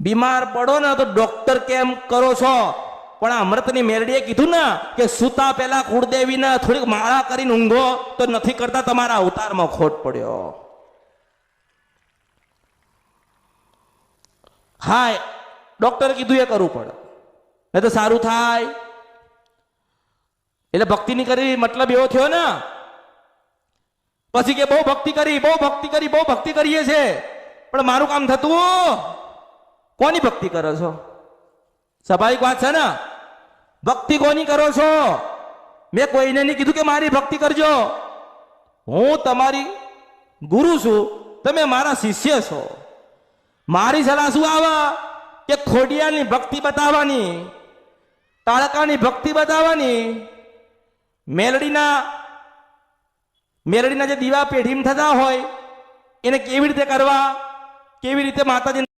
બીમાર પડો ને તો ડોક્ટર કેમ કરો છો, પણ આ અમૃતની મેરડીએ કીધું ને કે સુતા પહેલા કુળદેવીને થોડીક માળા કરીને ઊંઘો, તો નથી કરતા, તમારા અવતારમાં ખોટ પડ્યો. હા, ડોક્ટરે કીધું એ કરવું પડે, નહીં તો સારું થાય. એટલે ભક્તિ ની કરી મતલબ એવો થયો ને, પછી કે બહુ ભક્તિ કરી, બહુ ભક્તિ કરી, બહુ ભક્તિ કરીએ છે, પણ મારું કામ થતું. કોની ભક્તિ કરો છો? સ્વાભાવિક વાત છે ને, ભક્તિ કોની કરો છો? મેં કોઈને નહીં કીધું કે મારી ભક્તિ કરજો. હું તમારી ગુરુ છું, તમે મારા શિષ્ય છો. મારી સલાહ શું આવે કે ખોડિયાની ભક્તિ બતાવવાની, તાળકાની ભક્તિ બતાવવાની, મેલડીના જે દીવા પેઢીમાં થતા હોય એને કેવી રીતે કરવા, કેવી રીતે માતાજી